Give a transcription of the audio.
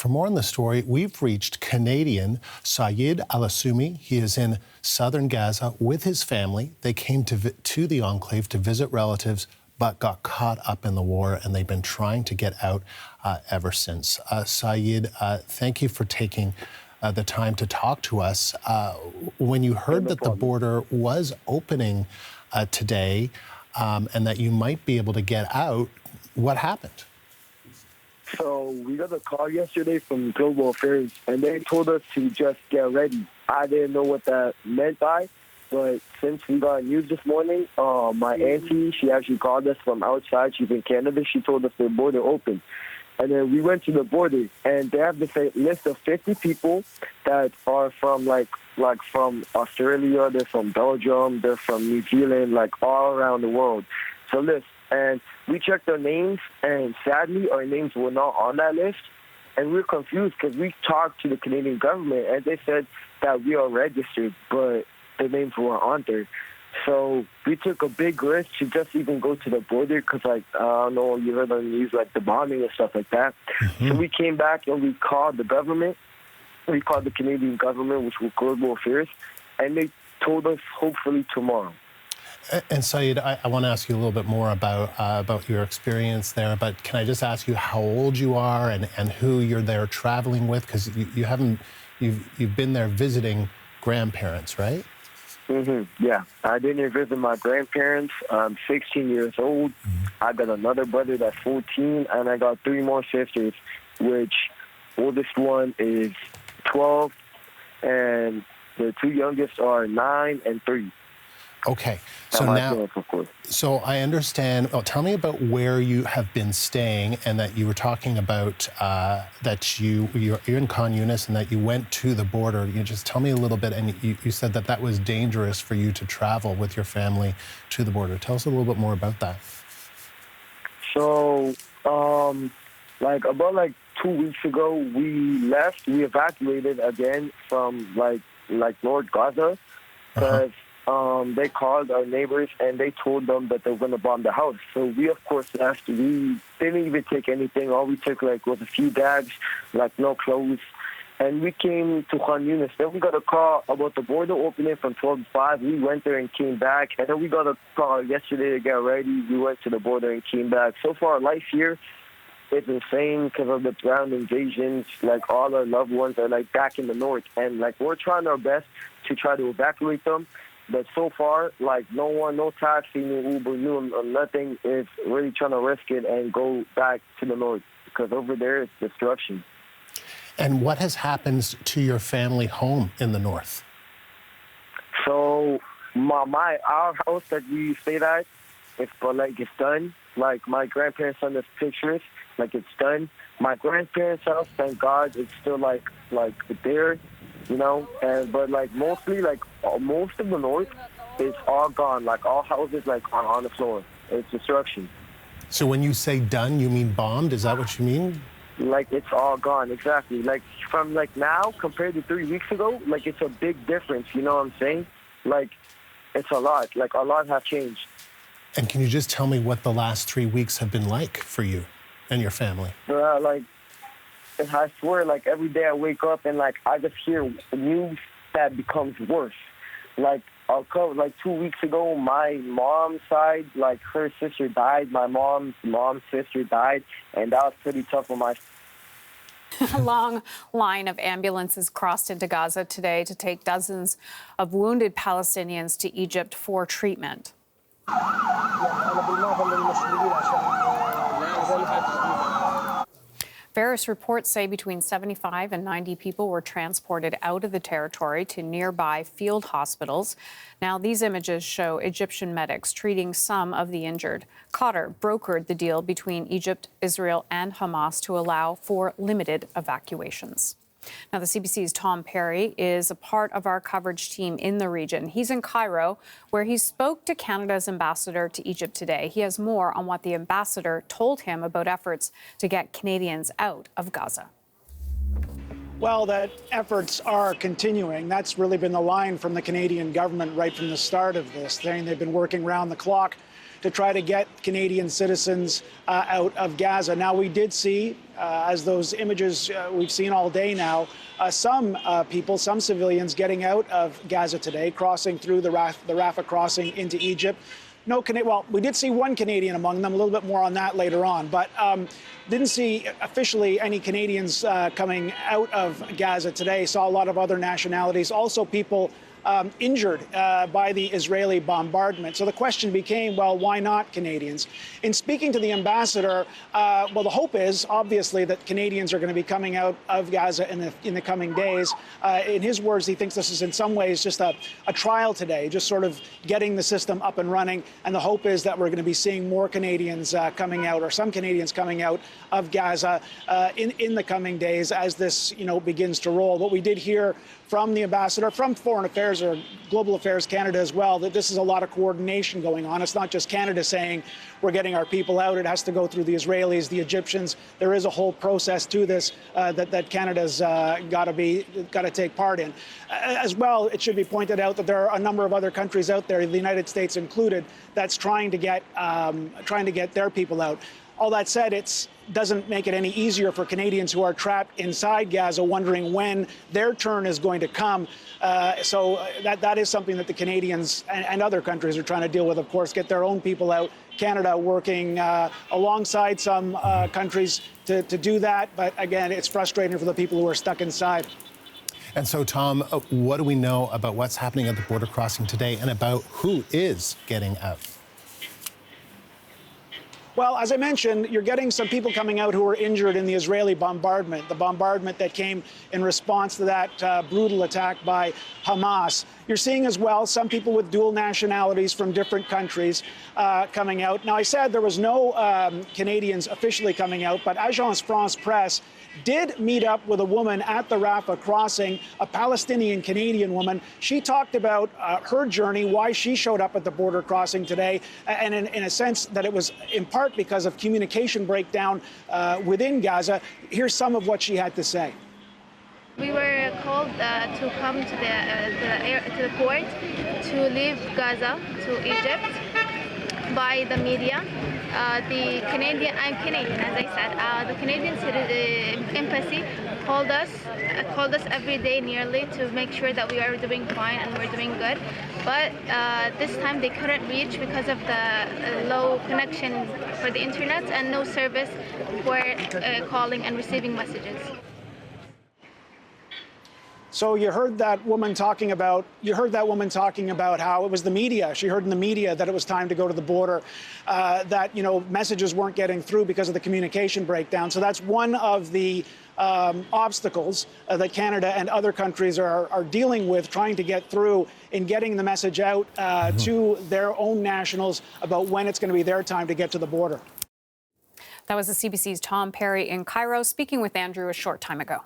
For more on the story, we've reached Canadian Said Alhassoimi. He is in southern Gaza with his family. They came to the enclave to visit relatives, but got caught up in the war, and they've been trying to get out ever since. Said, thank you for taking the time to talk to us. When you heard that the border was opening today and that you might be able to get out, what happened? So we got a call yesterday from Global Affairs, and they told us to just get ready. I didn't know what that meant by, but since we got news this morning, my auntie, she actually called us from outside. She's in Canada. She told us the border opened. And then we went to the border, and they have this list of 50 people that are from, like from Australia, they're from Belgium, they're from New Zealand, like all around the world. So listen. And we checked our names, and sadly, our names were not on that list. And we were confused because we talked to the Canadian government, and they said that we are registered, but the names weren't on there. So we took a big risk to just even go to the border because, like, I don't know, you heard on the news, like the bombing and stuff like that. Mm-hmm. So we came back and we called the government. We called the Canadian government, which was Global Affairs, and they told us hopefully tomorrow. And Said, I want to ask you a little bit more about your experience there, but can I just ask you how old you are and who you're there traveling with? Because you've been there visiting grandparents, right? Mm-hmm. Yeah, I've been there visiting my grandparents. I'm 16 years old. Mm-hmm. I got another brother that's 14, and I got 3 more sisters, which oldest one is 12, and the 2 youngest are 9 and 3. Okay, so I understand. Oh, tell me about where you have been staying, and that you were talking about that you're in Khan Yunis and that you went to the border. You just tell me a little bit, and you said that was dangerous for you to travel with your family to the border. Tell us a little bit more about that. So, about 2 weeks ago, we left. We evacuated again from North Gaza because. They called our neighbors and they told them that they were going to bomb the house. So we, of course, left. We didn't even take anything. All we took was a few bags, no clothes. And we came to Khan Yunis. Then we got a call about the border opening from 12 to 5. We went there and came back. And then we got a call yesterday to get ready. We went to the border and came back. So far, life here is insane because of the ground invasions. All our loved ones are back in the north. And we're trying our best to try to evacuate them. But so far, no one, no taxi, no Uber, nothing is really trying to risk it and go back to the north because over there it's destruction. And what has happened to your family home in the north? So our house that we stayed at, it's done. My grandparents sent us pictures, it's done. My grandparents' house, thank God, it's still there. But mostly most of the north is all gone. All houses on the floor. It's destruction. So when you say done, you mean bombed? Is that what you mean? It's all gone, exactly. From now compared to 3 weeks ago, it's a big difference. You know what I'm saying? It's a lot. A lot has changed. And can you just tell me what the last 3 weeks have been like for you and your family? I swear, every day I wake up and I just hear news that becomes worse. I'll come 2 weeks ago, my mom's side, her sister died. My mom's sister died, and that was pretty tough on my. A long line of ambulances crossed into Gaza today to take dozens of wounded Palestinians to Egypt for treatment. Various reports say between 75 and 90 people were transported out of the territory to nearby field hospitals. Now, these images show Egyptian medics treating some of the injured. Qatar brokered the deal between Egypt, Israel, and Hamas to allow for limited evacuations. Now, the CBC's Tom Perry is a part of our coverage team in the region. He's in Cairo, where he spoke to Canada's ambassador to Egypt today. He has more on what the ambassador told him about efforts to get Canadians out of Gaza. Well, that efforts are continuing. That's really been the line from the Canadian government right from the start of this thing. They've been working round the clock to try to get Canadian citizens out of Gaza. Now, we did see, as those images we've seen all day now, some people, some civilians getting out of Gaza today, crossing through the Rafah crossing into Egypt. Well, we did see one Canadian among them, a little bit more on that later on, but didn't see officially any Canadians coming out of Gaza today. Saw a lot of other nationalities, also people injured by the Israeli bombardment. So the question became, well, why not Canadians? In speaking to the ambassador, well, the hope is obviously that Canadians are going to be coming out of Gaza in the coming days. In his words, he thinks this is in some ways just a trial today, just sort of getting the system up and running. And the hope is that we're going to be seeing more Canadians coming out, or some Canadians coming out of Gaza in the coming days as this, begins to roll. What we did hear from the ambassador, from Foreign Affairs or Global Affairs Canada as well, that this is a lot of coordination going on. It's not just Canada saying we're getting our people out. It has to go through the Israelis, the Egyptians. There is a whole process to this that Canada's got to take part in. As well, it should be pointed out that there are a number of other countries out there, the United States included, that's trying to get their people out. All that said, it doesn't make it any easier for Canadians who are trapped inside Gaza, wondering when their turn is going to come. So that is something that the Canadians and other countries are trying to deal with, of course, get their own people out. Canada working alongside some countries to do that. But again, it's frustrating for the people who are stuck inside. And so, Tom, what do we know about what's happening at the border crossing today and about who is getting out? Well, as I mentioned, you're getting some people coming out who were injured in the Israeli bombardment, the bombardment that came in response to that brutal attack by Hamas. You're seeing as well some people with dual nationalities from different countries coming out. Now, I said there was no Canadians officially coming out, but Agence France Presse did meet up with a woman at the Rafah crossing, a Palestinian-Canadian woman. She talked about her journey, why she showed up at the border crossing today, and in a sense that it was in part because of communication breakdown within Gaza. Here's some of what she had to say. We were called to come to the port to leave Gaza to Egypt by the media. I'm Canadian, as I said. The Canadian embassy called us every day nearly to make sure that we are doing fine and we're doing good. But this time they couldn't reach because of the low connection for the internet and no service for calling and receiving messages. So you heard that woman talking about how it was the media. She heard in the media that it was time to go to the border, that messages weren't getting through because of the communication breakdown. So that's one of the obstacles that Canada and other countries are dealing with, trying to get through in getting the message out to their own nationals about when it's going to be their time to get to the border. That was the CBC's Tom Perry in Cairo speaking with Andrew a short time ago.